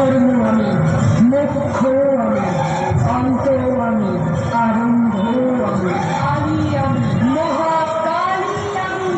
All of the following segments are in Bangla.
ধর্ম আমি, মোক্ষ আমি, অন্ত আমি, আরম্ভ আমি, কালী আমি, মহাকালী আমি।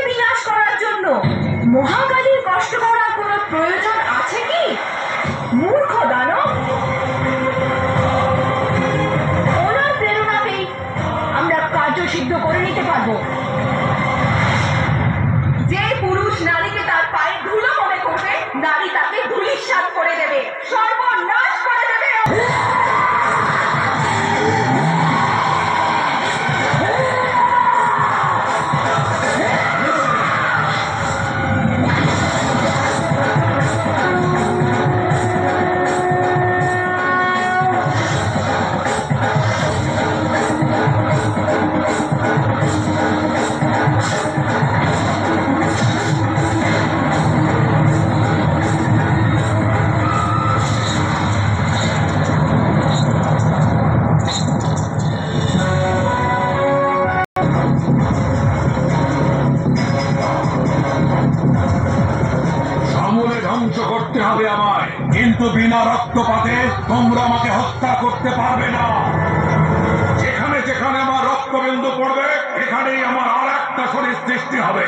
বিনাশ করার জন্য মহাকালীর কষ্ট করার কোনো প্রয়োজন আছে কি? মূর্খ দানব! ওনার প্রেরণাতেই আমরা কার্য সিদ্ধ করে নিতে পারবো। যে পুরুষ নারীকে তার পায়ে ধুলো মনে করবে, নারী তাকে ধূলিসাৎ করে দেবে, সর্বনাশ করে দেবে। ধ্বংস করতে হবে আমায়, কিন্তু বিনা রক্তপাতে তোমরা আমাকে হত্যা করতে পারবে না। যেখানে যেখানে আমার রক্তবিন্দু পড়বে, এখানেই আমার আর একটা শরীর সৃষ্টি হবে।